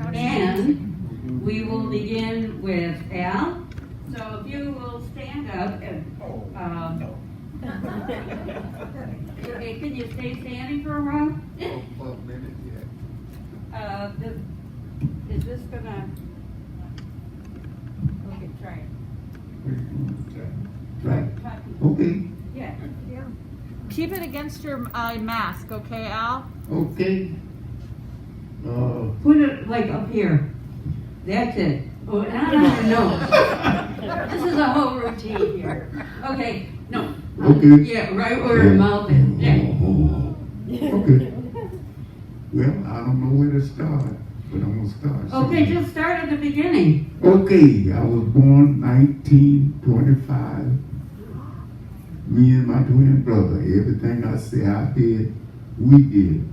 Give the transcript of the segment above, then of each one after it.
And we will begin with Al. So if you will stand up and, okay, can you stay standing for a while? For a minute, yeah. Is this gonna? Okay, try it. Right. Okay. Yeah. Keep it against your mask, okay, Al? Okay. Put it like up here. That's it. Oh, not on your nose. This is a whole routine here. Okay, no. Okay. Yeah, right where your mouth is. Yeah. Okay. Well, I don't know where to start, but I'm gonna start. Okay, just start at the beginning. Okay, I was born 1925. Me and my twin brother, everything I say I did, we did.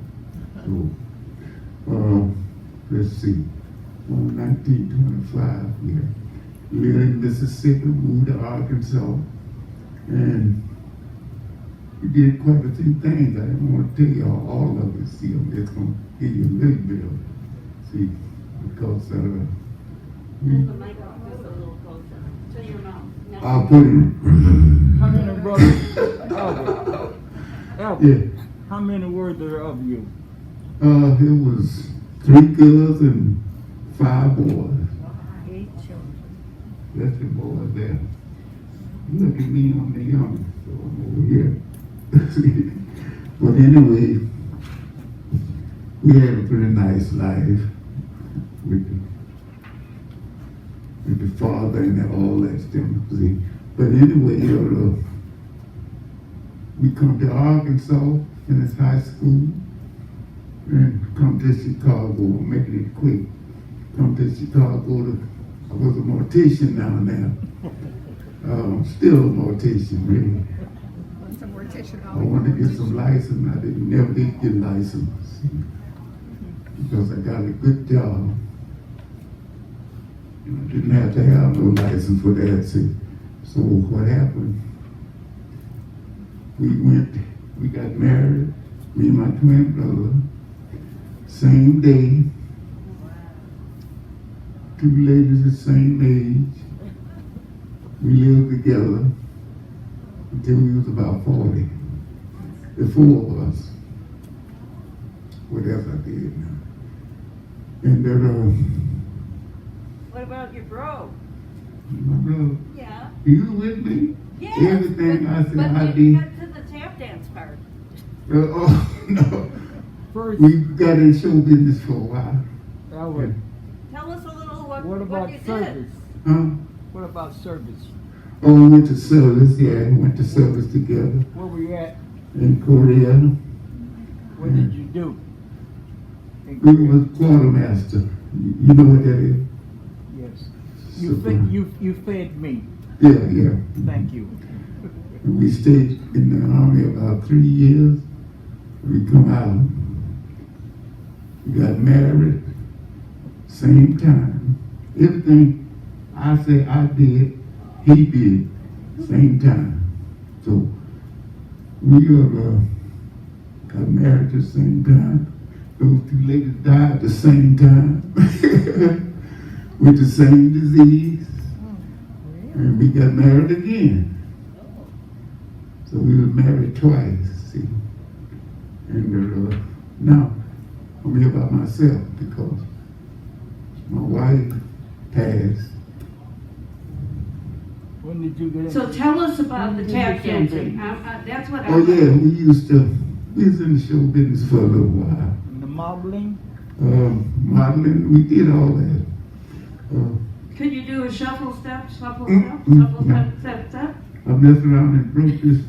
So, let's see. Born 1925 here. Lived in Mississippi, moved to Arkansas, and we did quite a few things. I didn't want to tell you all of it. See, I'm just going to give you a little bit of it. See, because Hold the mic up just a little closer to your mouth. No. I'll put it. How many brothers? Albert, Yeah. how many were there of you? It was 3 girls and 5 boys. 8 children. That's the boys there. Look at me, I'm the youngest, so I'm over here. But anyway, we had a pretty nice life with the father and all that stuff. See. But anyway, we come to Arkansas, finish high school, and come to Chicago. I'm making it quick. Come to Chicago. I was a mortician down there. Still a mortician, really. I wanted to get some license. I never did get license because I got a good job. And I didn't have to have no license for that. See. So what happened? We got married, me and my twin brother, same day, 2 ladies the same age. We lived together until we was about 40. The 4 of us. What else I did now? And then, What about your bro? my brother, Yeah. he was with me. Yes. Everything I said but I you did. got to the tap dance part. Oh, no. First, We got in show business for a while. Albert, Tell us a little what what you about did. service? Huh? What about service? Oh, we went to service, yeah. We went to service together Where were you at? in Korea. What did you do? In We Korea? was quartermaster. You know what that is? Yes. Super. You fed me. Yeah. Thank you. And we stayed in the army about 3 years. We come out. We got married. Same time. Everything I say I did, he did. Same time. So we got married at the same time. Those 2 ladies died at the same time with the same disease. And we got married again. So we were married twice, see. And now I'm here by myself because my wife passed. When did you get So tell us about the When did tap you dancing. get That's what I Oh yeah, we was in the show business for a little while. in the modeling? Modeling, we did all that. Could you do a shuffle step, shuffle Mm, step, mm, shuffle no. step? I messed around and broke this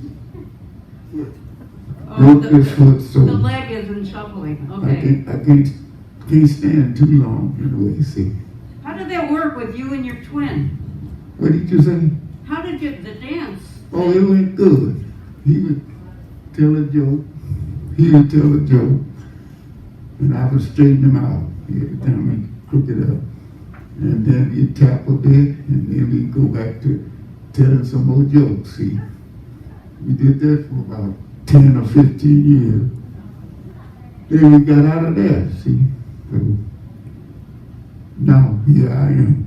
Oh, foot, so the leg isn't shuffling. I Okay. can't stand too long anyway, see. How did that work with you and your twin? What did you say? How did you the dance? Oh, it went good. He would tell a joke. He would tell a joke. And I would straighten him out every time he crook it up. And then he'd tap a bit, and then we'd go back to telling some more jokes, see. We did that for about 10 or 15 years. Then we got out of there, see. So No, here I am.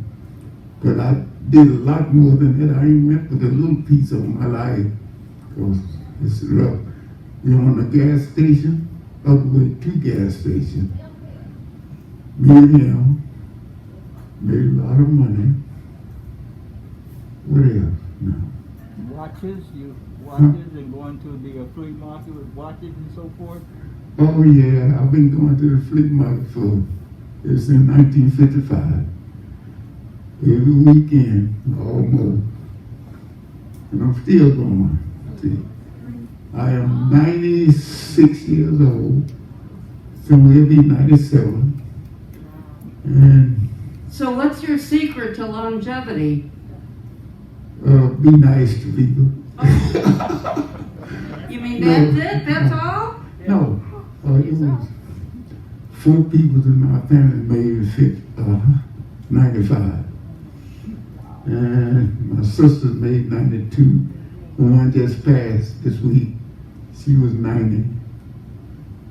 But I did a lot more than that. I ain't went with a little piece of my life. Because it's rough. You're on a gas station, up with 2 gas stations. Me and him made a lot of money. What else? No. Watches, and going to the flea market with watches and so forth. Oh yeah, I've been going to the flea market it's in 1955. Every weekend, almost. And I'm still going. See, I am 96 years old. Soon will be 97. And So what's your secret to longevity? be nice to people. You mean No. that's it? That's all? No, it was 4 people in my family made it 95. And my sister made 92. The one just passed this week. She was 90.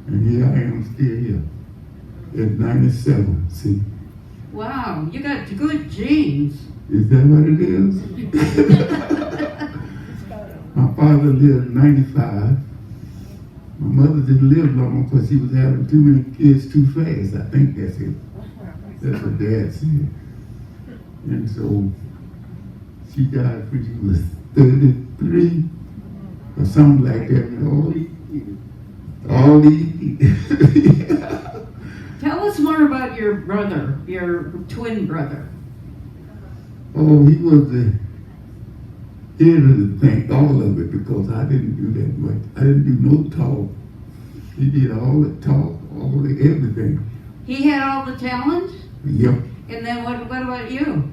And here I am still here at 97. See, Wow, you got good genes. is that what it is? My father lived 95. My mother didn't live long because she was having too many kids too fast. I think that's it. That's what Dad said. And so she died when she was 33 or something like that. All these Tell us more about your brother, your twin brother. Oh, he was the head of the thing, all of it, because I didn't do that much. I didn't do no talk. He did all the talk, all the everything. He had all the talent? Yep. And then what about you?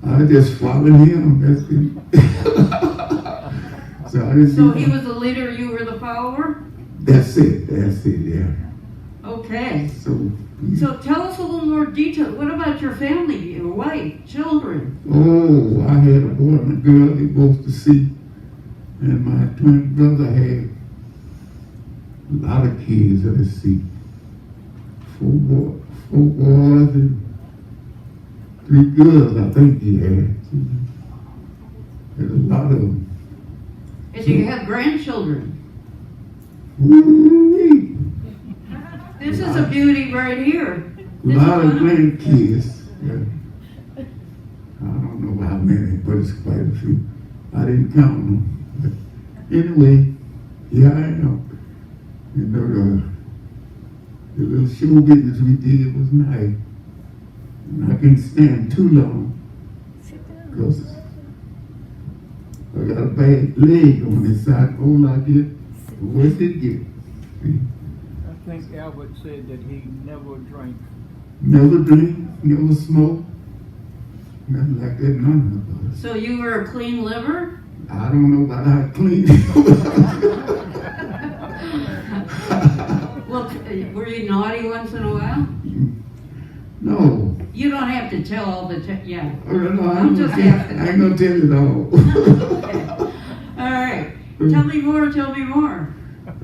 I just followed him. That's it. So I didn't So do he was the leader, you were the follower? That's it. Yeah. Okay. So So tell us a little more detail. What about your family, your wife, children? oh, I had a boy and a girl they both to see. And my twin brother had a lot of kids. Let's see. 4 boys and 3 girls, I think he had. There's a lot of them. And do you have grandchildren? Woo-wee. This is a beauty right here. A This lot is of one of- grandkids. Yeah. I don't know how many, but it's quite a few. I didn't count them. But anyway, here I am. You know, the little show business we did was nice. And I can't stand too long because I got a bad leg on this side. All I get, what's it get? See? I think Albert said that he never drank. Never drink, never smoke, nothing like that, none of us. So you were a clean liver? I don't know about how clean. Well, were you naughty once in a while? No. You don't have to tell all the yeah. No, I'm just asking. I ain't gonna tell you it all. Okay. All right. Tell me more. I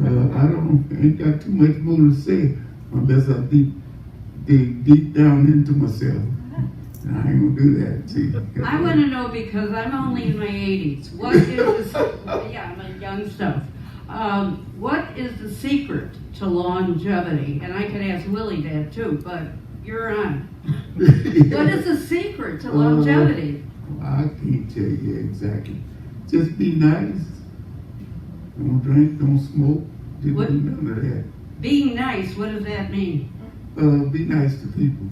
ain't got too much more to say unless I dig deep down into myself. And I ain't gonna do that. See, I want to know because I'm only in my 80s. What is, yeah, I'm young stuff. What is the secret to longevity? And I could ask Willie that too, but you're on. What is the secret to longevity? I can't tell you exactly. Just be nice. Don't drink, don't smoke. Just What? do none of that. Being nice, what does that mean? Be nice to people.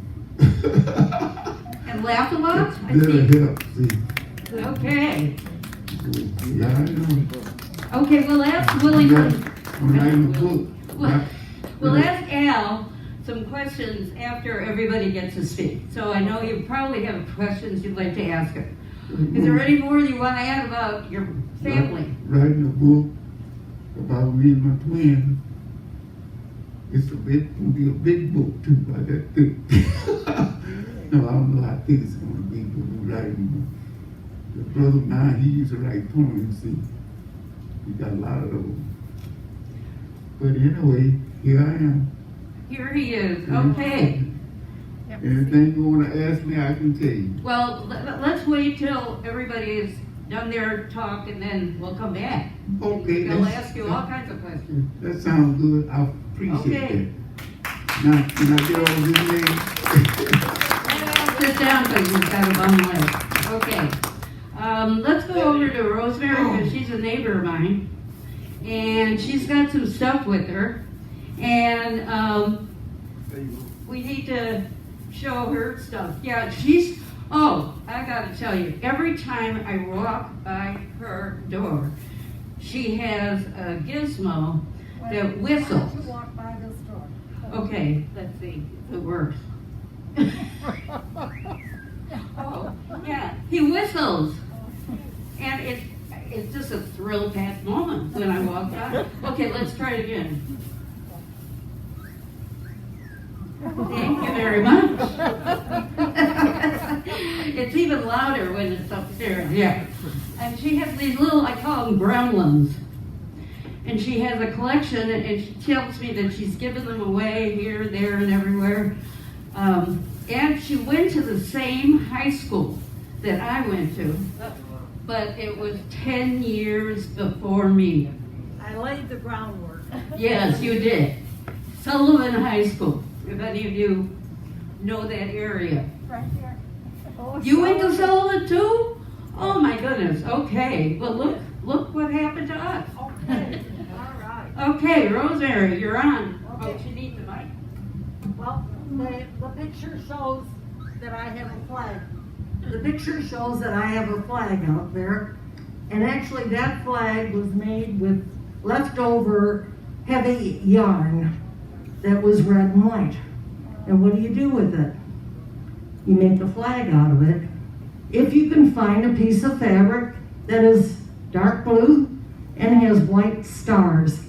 And laugh a lot? I That'll see. help, see. Okay. Yeah, I know. Okay, we'll ask Willie. I'm writing a book. We'll ask Al some questions after everybody gets to speak. So I know you probably have questions you'd like to ask him. Is there any more you want to add about your family? Writing a book about me and my twin. It's gonna be a big book too, by that thick. No, I don't know how thick it's gonna be, but we're writing. The brother of mine, he used to write poems, see. He got a lot of those. But anyway, here I am. Here he is. Okay. Anything you wanna ask me, I can tell you. Well, let's wait till everybody is done their talk and then we'll come back. Okay, They'll that's- ask you all kinds of questions. That sounds good, I appreciate Okay. that. Now, can I get all his name? Sit down because you've got a bum leg. Okay. Let's go over to Rosemary because she's a neighbor of mine. And she's got some stuff with her. And we need to show her stuff. Yeah, I gotta tell you, every time I walk by her door, she has a gizmo that whistles. To walk by this door. Okay, let's see if it works. Oh, yeah, he whistles. And it's just a thrill-packed moment when I walk by. Okay, let's try it again. Thank you very much. It's even louder when it's upstairs, yeah. And she has these little, I call them gremlins. And she has a collection, and she tells me that she's given them away here, there, and everywhere. And she went to the same high school that I went to, but it was 10 years before me. I laid the groundwork. Yes, you did. Sullivan High School, if any of you know that area. Right here. Oh, You went to Sullivan too? Oh my goodness, okay. Well, look what happened to us. Okay, all right. Okay, Rosemary, you're on. Oh, she needs the mic. Well, the picture shows that I have a flag. The picture shows that I have a flag out there. And actually that flag was made with leftover heavy yarn that was red and white. And what do you do with it? You make a flag out of it. If you can find a piece of fabric that is dark blue and has white stars.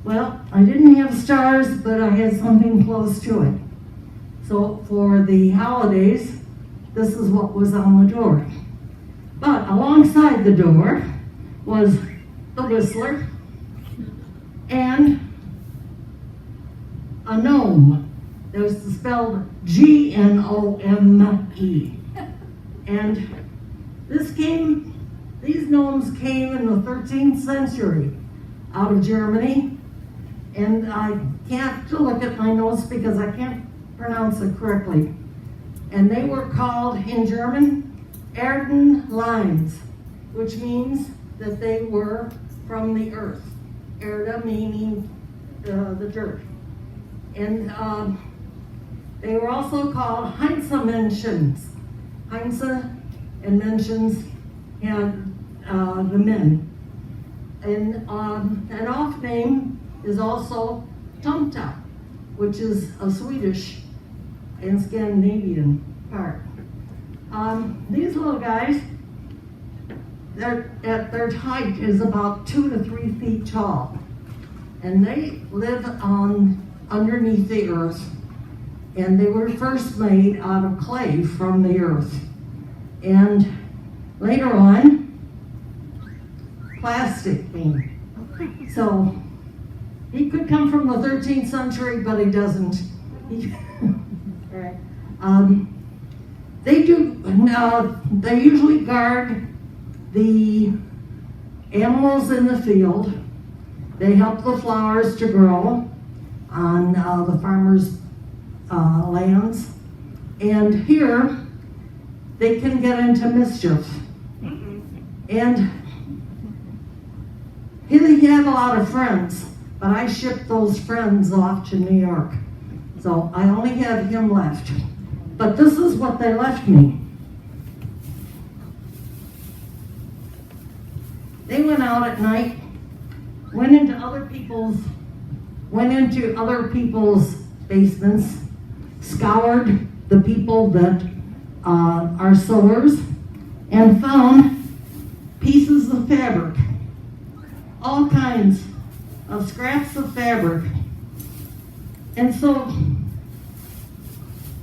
Well, I didn't have stars, but I had something close to it. So for the holidays, this is what was on the door. But alongside the door was the Whistler and a gnome. That was spelled G-N-O-M-E. And these gnomes came in the 13th century out of Germany. And I can't look at my notes because I can't pronounce it correctly. And they were called in German Erdenlimes, which means that they were from the earth. Erde meaning the dirt. And they were also called Heinzemenschens. Heinze and Menschens and the men. And an off name is also Tomta, which is a Swedish and Scandinavian part. These little guys, their height is about 2 to 3 feet tall. And they live underneath the earth. And they were first made out of clay from the earth. And later on, plastic came. So he could come from the 13th century, but he doesn't. They usually guard the animals in the field. They help the flowers to grow on the farmers' lands. And here, they can get into mischief. And he had a lot of friends, but I shipped those friends off to New York. So I only have him left. But this is what they left me. They went out at night, went into other people's basements, scoured the people that are sewers, and found pieces of fabric, all kinds of scraps of fabric. And so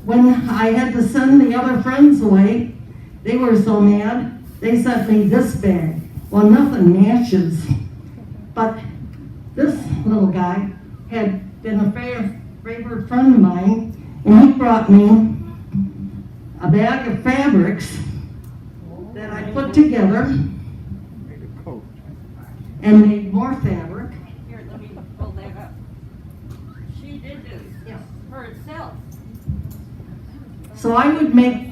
when I had to send the other friends away, they were so mad, they sent me this bag. Well, nothing matches, but this little guy had been a favorite friend of mine, and he brought me a bag of fabrics that I put together Make a coat. and made more fabric. Here, let me pull that up. She did this Yes. herself. So I would make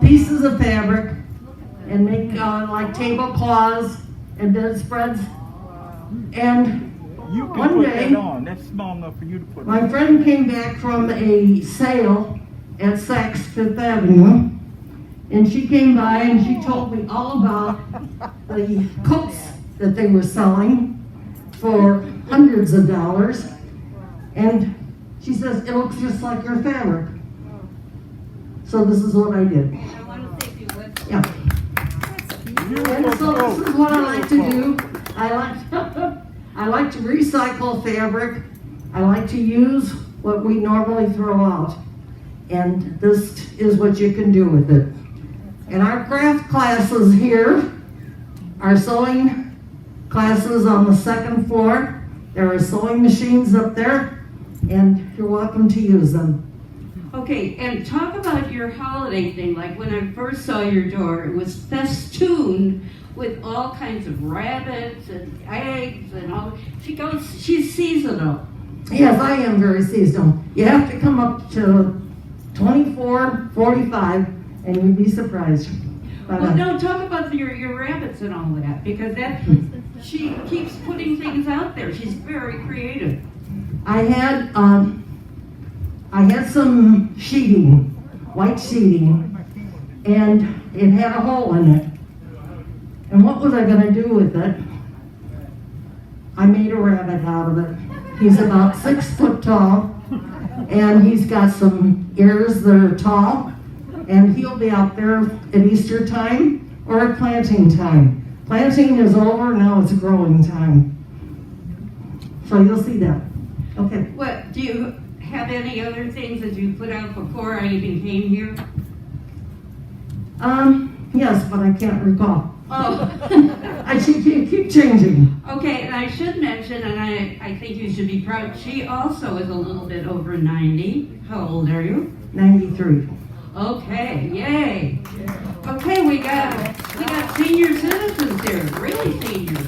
pieces of fabric and make like tablecloths and bedspreads. And You can One put day- that on. That's small enough for you to put my on. friend came back from a sale at Saks Fifth Avenue, and she came by and she told me all about the coats that they were selling for hundreds of dollars. And she says, it looks just like your fabric. So this is what I did. I want to take you with. Yeah. And so this is what I like to do. I like to recycle fabric. I like to use what we normally throw out. And this is what you can do with it. And our craft classes here are sewing classes on the second floor. There are sewing machines up there, and you're welcome to use them. Okay, and talk about your holiday thing. Like when I first saw your door, it was festooned with all kinds of rabbits and eggs and all. She's seasonal. Yes, I am very seasonal. You have to come up to 24, 45, and you'd be surprised. But, Well, no, talk about your rabbits and all that, because she keeps putting things out there. She's very creative. I had some sheeting, white sheeting, and it had a hole in it. And what was I gonna do with it? I made a rabbit out of it. He's about 6 foot tall, and he's got some ears that are tall, and he'll be out there at Easter time or at planting time. Planting is over, now it's growing time. So you'll see that. Okay. What, do you have any other things that you put out before I even came here? Yes, but I can't recall. Oh. I keep changing. Okay, and I should mention, and I think you should be proud, she also is a little bit over 90. How old are you? 93. Okay, yay. Okay, we got senior citizens here, really senior.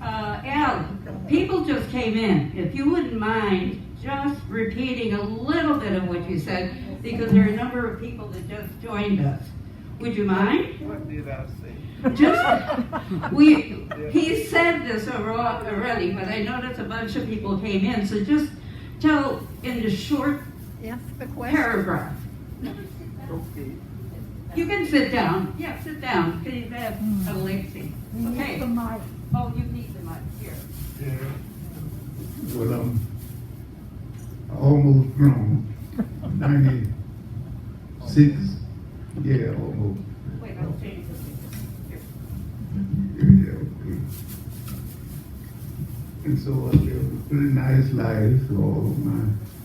Al, people just came in. If you wouldn't mind just repeating a little bit of what you said, because there are a number of people that just joined us. Would you mind? What did I say? He said this already, but I noticed a bunch of people came in, so just tell in the short paragraph. Okay. You can sit down. Yeah, sit down, because you have a lazy. Okay. Oh, you need the mic, here. Yeah. Well, I'm almost grown. 96. Yeah, almost. Wait, I'll change this. Here. Yeah, okay. And so I lived a pretty nice life all of my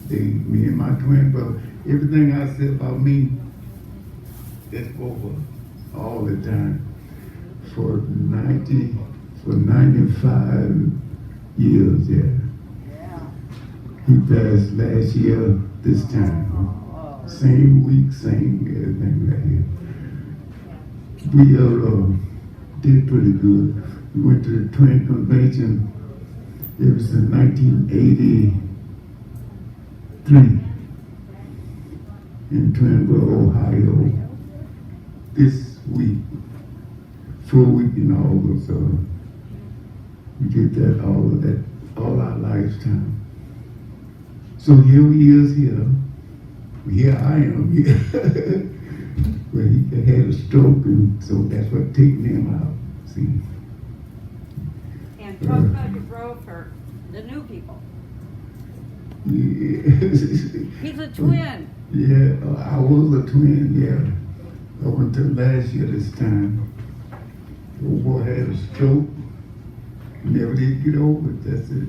days. Me and my twin brother. Everything I said about me, that's over all the time. For 95 years, yeah. He passed last year, this time. Same week, same everything right here. We did pretty good. We went to the Twin Convention. It was in 1983 in Twinsboro, Ohio. This week, full week in August, we did that all our lifetime. So here he is here. Here I am here. But he had a stroke, and so that's what taken him out. See. And talk about your bro for the new people. Yeah. He's a twin. Yeah, I was a twin, yeah. I went to last year this time. The old boy had a stroke. Never did get over it, that's it.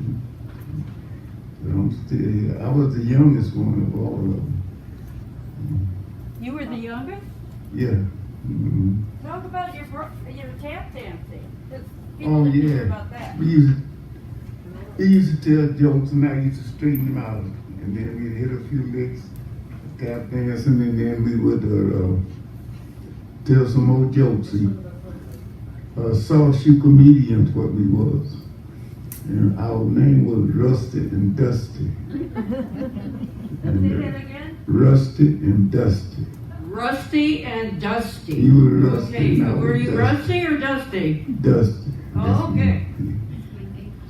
But I'm still here. I was the youngest one of all of them. You were the youngest? Yeah. Mhm. Talk about your tap dancing. Oh, People didn't hear yeah. about that. He used to tell jokes, and I used to straighten him out. And then we'd hit a few licks, tap dancing, and then we would tell some more jokes. Soft shoe comedians, what we was. And our name was Rusted and Dusty. And, again? Rusted and Dusty. Rusty and Dusty. You were Rusty. Okay, and I were was you Rusty or Dusty? Dusty. Oh, okay.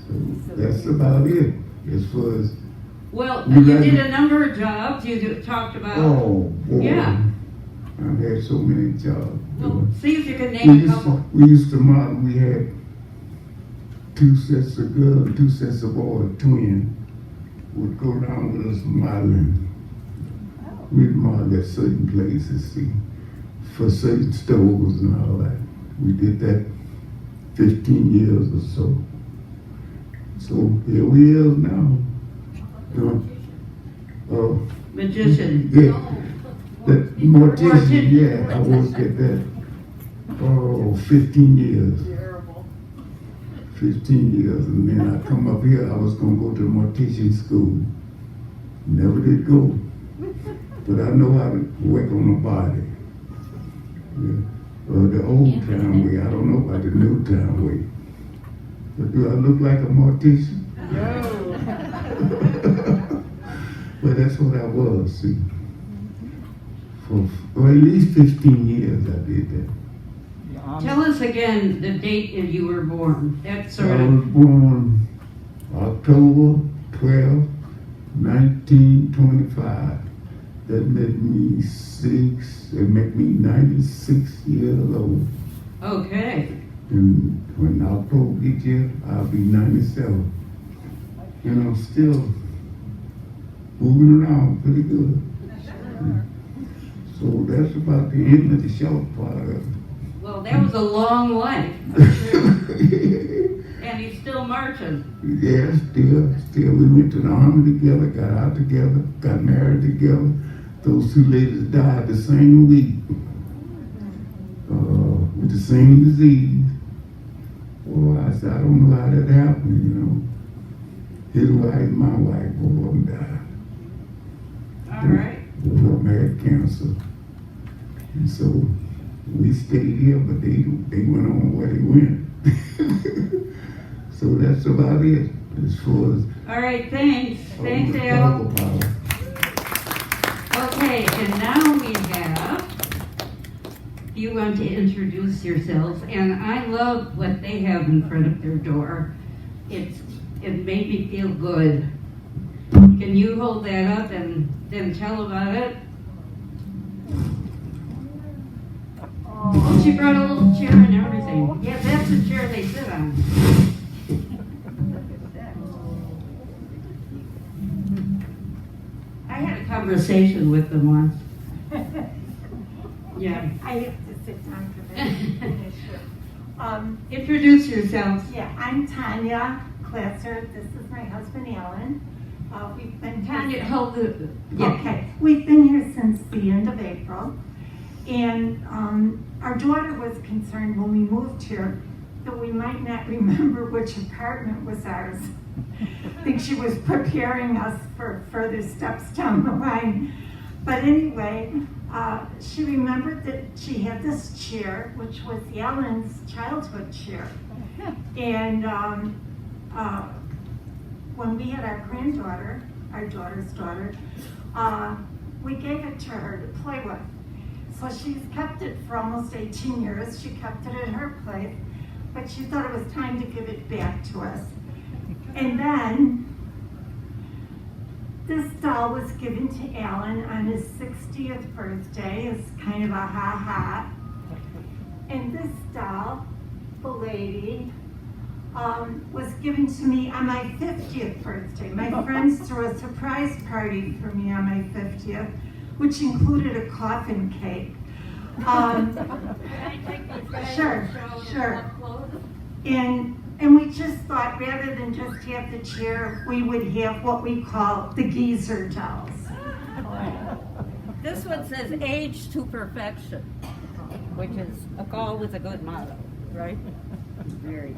So that's about it as far as. Well, You you got- did a number of jobs. Talked about. Oh boy. Yeah. I've had so many jobs. Well, see if you can We name a used, couple. we used to model. We had 2 sets of girls and 2 sets of boys, twin, would go around with us modeling. We'd model at certain places, see, for certain stores and all that. We did that 15 years or so. So here we are now. Doing, Magician. yeah, that mortician, Mortician. yeah, I worked at that, 15 years. 15 years, and then I come up here, I was gonna go to mortician school. Never did go. But I know how to work on the body. Yeah. The old town way, I don't know about the new town way. But do I look like a mortician? But that's what I was, see. For at least 15 years I did that. Tell us again the date that you were born. That's sort I of. was born October 12, 1925. That made me 96 years old. Okay. And when October gets here, I'll be 97. And I'm still moving around pretty good. So that's about the end of the short part of it. Well, that was a long life. I'm sure. And he's still marching. Yeah, still. We went to the army together, got out together, got married together. Those 2 ladies died the same week with the same disease. Oh, I said, I don't know how that happened, you know. His wife, my wife, both of them died. All right. Both of them had cancer. And so we stayed here, but they went on where they went. So that's about it as far as. All right, thanks. Thanks, the Al. power power. Okay, and now we have, you want to introduce yourselves, and I love what they have in front of their door. It made me feel good. Can you hold that up and then tell about it? Oh, she brought a little chair and everything. Yeah, that's the chair they sit on. I had a conversation with them once. Yeah. I have to sit down for this. Introduce yourselves. Yeah, I'm Tanya Klasser. This is my husband, Alan. We've been Tanya, here. hold the, yeah. Okay, we've been here since the end of April. And our daughter was concerned when we moved here that we might not remember which apartment was ours. I think she was preparing us for further steps down the line. But anyway, she remembered that she had this chair, which was Alan's childhood chair. And when we had our granddaughter, our daughter's daughter, we gave it to her to play with. So she's kept it for almost 18 years. She kept it at her place, but she thought it was time to give it back to us. And then this doll was given to Alan on his 60th birthday as kind of a ha-ha. And this doll, the lady, was given to me on my 50th birthday. My friends threw a surprise party for me on my 50th, which included a coffin cake. Sure. And we just thought rather than just have the chair, we would have what we call the geezer dolls. This one says age to perfection, which is always a good motto, right? Very.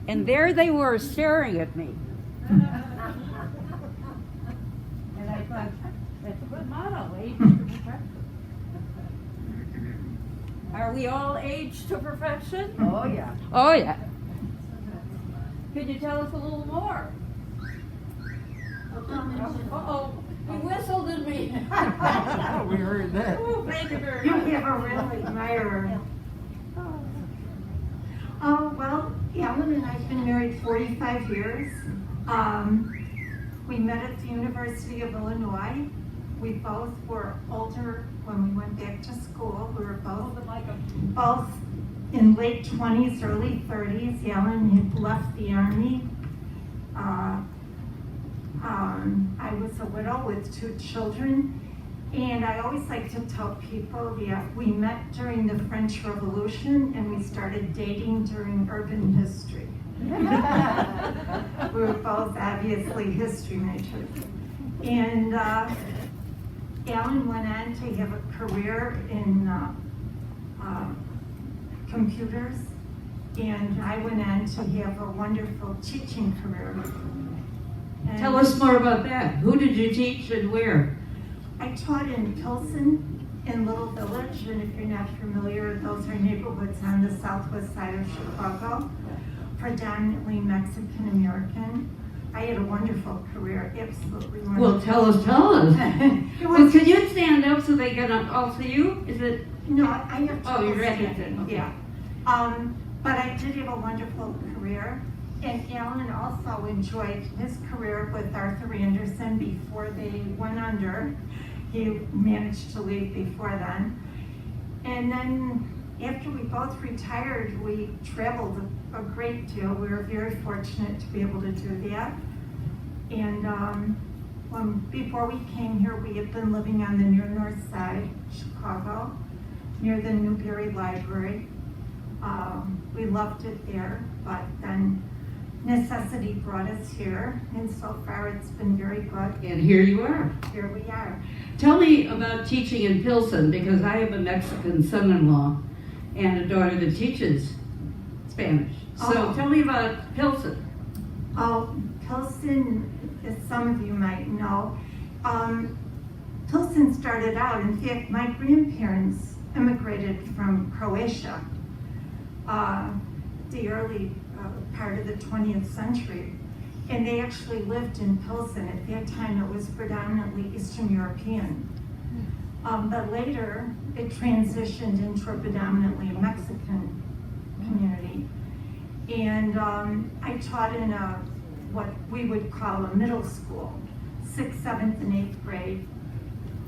And there they were staring at me. And I thought, that's a good motto. Are we all aged to perfection? Oh, yeah. Oh, yeah. Could you tell us a little more? Uh-oh, he whistled at me. We heard that. Oh, thank you very You much. have a real admirer. Oh, well, Alan and I have been married 45 years. We met at the University of Illinois. We both were older when we went back to school. We were both in late 20s, early 30s. Alan had left the Army. I was a widow with 2 children. And I always like to tell people that we met during the French Revolution and we started dating during urban history. We were both obviously history majors. And Alan went on to have a career in computers, and I went on to have a wonderful teaching career. And Tell us more about that. Who did you teach and where? I taught in Pilsen, in Little Village, and if you're not familiar, those are neighborhoods on the southwest side of Chicago, predominantly Mexican American. I had a wonderful career, absolutely wonderful. Well, tell us. It Well, was, can you stand up so they can all see you? Is it? no, I have Oh, you're trouble ready standing, then, okay. yeah. But I did have a wonderful career, and Alan also enjoyed his career with Arthur Anderson before they went under. He managed to leave before then. And then after we both retired, we traveled a great deal. We were very fortunate to be able to do that. And before we came here, we had been living on the near north side, Chicago, near the Newberry Library. We loved it there, but then necessity brought us here, and so far it's been very good. And here you are. Here we are. Tell me about teaching in Pilsen, because I have a Mexican son-in-law and a daughter that teaches Spanish. So Oh. tell me about Pilsen. Oh, Pilsen, as some of you might know, Pilsen started out, in fact, my grandparents immigrated from Croatia, the early part of the 20th century. And they actually lived in Pilsen. At that time, it was predominantly Eastern European. But later, it transitioned into a predominantly Mexican community. And I taught in what we would call a middle school, 6th, 7th, and 8th grade.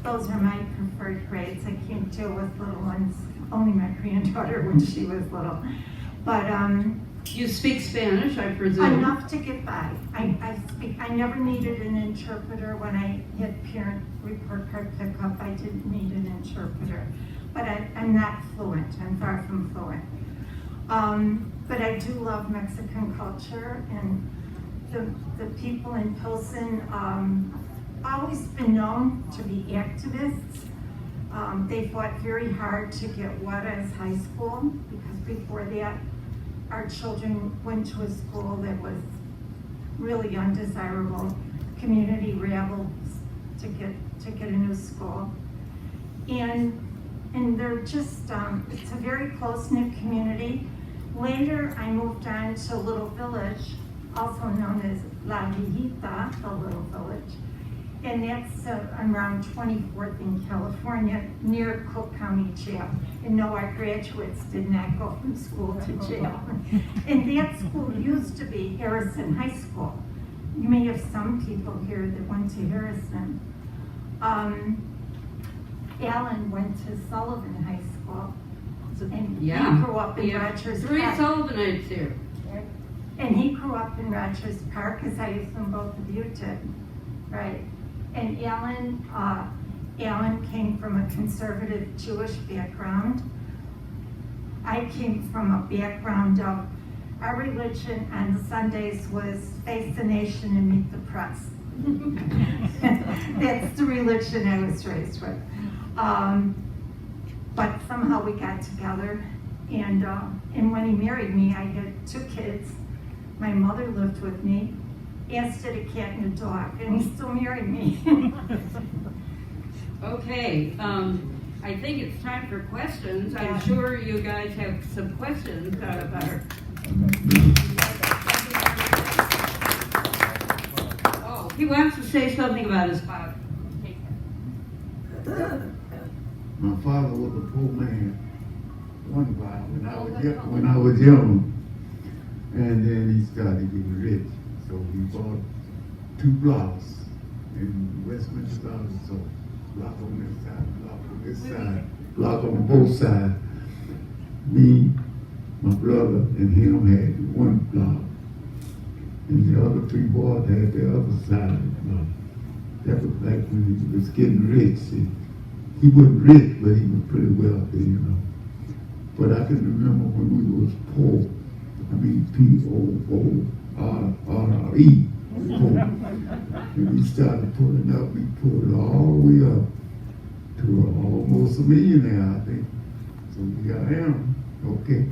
Those are my preferred grades. I can't deal with little ones, only my granddaughter when she was little. But You speak Spanish, I presume. enough to get by. I never needed an interpreter when I had parent report card pickup. I didn't need an interpreter. But I'm not fluent. I'm far from fluent. But I do love Mexican culture, and the people in Pilsen always been known to be activists. They fought very hard to get Juarez High School, because before that, our children went to a school that was really undesirable. Community rebels to get a new school. And they're just, it's a very close-knit community. Later, I moved on to Little Village, also known as La Villita, the Little Village. And that's around 24th in California, near Cook County Jail. And no, our graduates did not go from school to jail. And that school used to be Harrison High School. You may have some people here that went to Harrison. Alan went to Sullivan High School. And Yeah. he grew up in We have Rogers 3 Park. Sullivanites here. And he grew up in Rogers Park, as I assume both of you did, right? And Alan came from a conservative Jewish background. I came from a background of, our religion on Sundays was face the nation and meet the press. That's the religion I was raised with. But somehow we got together, and when he married me, I had 2 kids. My mother lived with me, as did a cat and a dog, and he still married me. Okay. I think it's time for questions. I'm sure you guys have some questions about her. Oh, he wants to say something about his father. My father was a poor man, one while when I was young, and then he started getting rich. So he bought 2 blocks in Westminster, so block on this side, block on this side, block on both sides. Me, my brother, and him had 1 block, and the other 3 boys had the other side of the block. That was back when he was getting rich. He wasn't rich, but he was pretty wealthy, you know. But I can remember when we was poor. I mean, P-O-O-R-R-E. Poor. And we started pulling up. We pulled all the way up to almost a millionaire, I think. So here I am. Okay.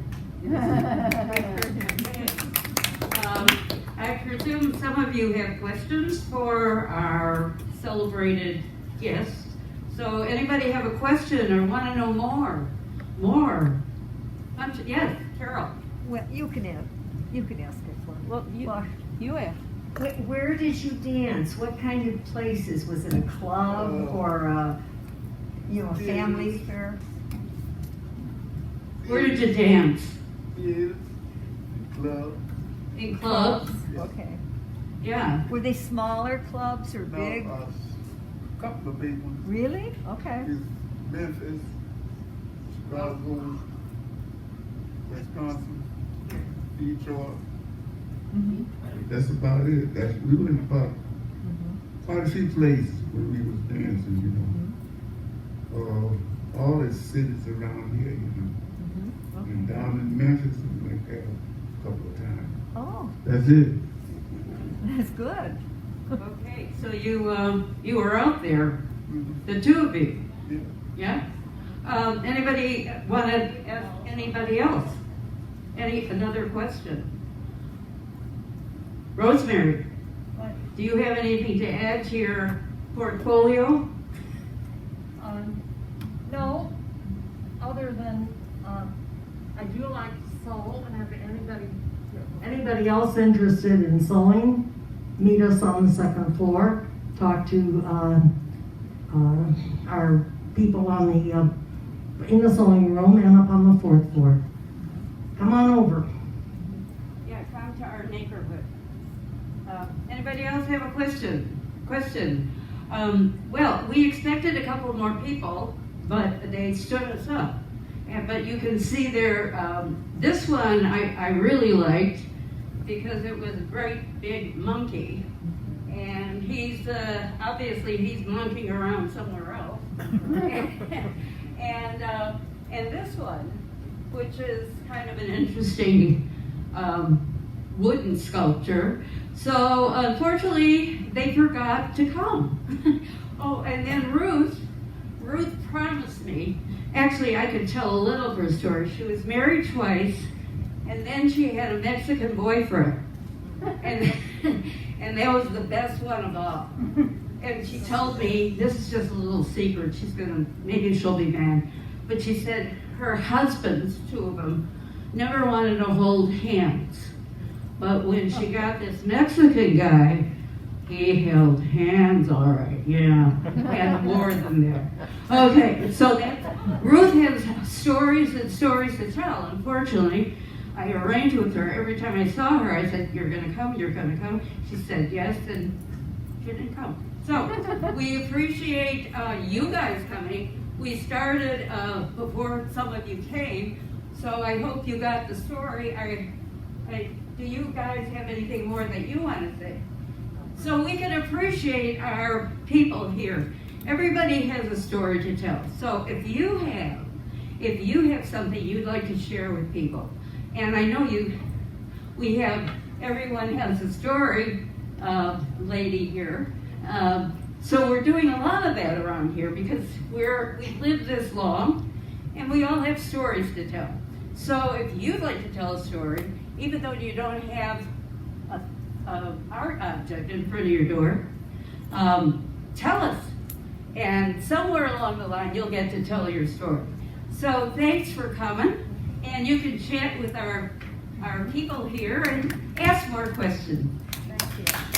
I presume some of you have questions for our celebrated guest. So anybody have a question or want to know more? Yes, Carol. Well, you can ask it for me. Well, you ask. Where did you dance? What kind of places? Was it a club or a family fair? Where did you dance? Yes. Club. In clubs? Okay. Yeah. Were they smaller clubs or big? A couple of big ones. Really? Okay. It's Memphis, Chicago, Wisconsin, Detroit. That's about it. We went about quite a few places where we was dancing, you know. All the cities around here, you know. And down in Memphis, we went there a couple of times. Oh, That's it. that's good. Okay, so you were out there, the 2 of you. Yeah. Yeah? Anybody want to ask anybody else? Another question? Rosemary, do you have anything to add to your portfolio? No, other than, I do like to sew, and if anybody else interested in sewing, meet us on the 2nd floor, talk to our people on in the sewing room and up on the 4th floor. Come on over. Yeah, come to our neighborhood. Anybody else have a question? Well, we expected a couple more people, but they stood us up. But you can see there, this one I really liked because it was a great big monkey. And he's, obviously he's monkeying around somewhere else. And this one, which is kind of an interesting wooden sculpture. So unfortunately, they forgot to come. Oh, and then Ruth promised me, actually I could tell a little of her story. She was married twice, and then she had a Mexican boyfriend. And that was the best one of all. And she told me, this is just a little secret, maybe she'll be mad, but she said her husbands, 2 of them, never wanted to hold hands. But when she got this Mexican guy, he held hands all right, yeah, and more than that. Okay, so Ruth has stories and stories to tell. Unfortunately, I arranged with her. Every time I saw her, I said, you're gonna come? She said yes, and she didn't come. So, we appreciate you guys coming. We started before some of you came, so I hope you got the story. Do you guys have anything more that you want to say? So we can appreciate our people here. Everybody has a story to tell. So if you have something you'd like to share with people, and I know everyone has a story, lady here. So we're doing a lot of that around here because we've lived this long, and we all have stories to tell. So if you'd like to tell a story, even though you don't have an art object in front of your door, tell us. And somewhere along the line, you'll get to tell your story. So thanks for coming, and you can chat with our people here and ask more questions. Thank you.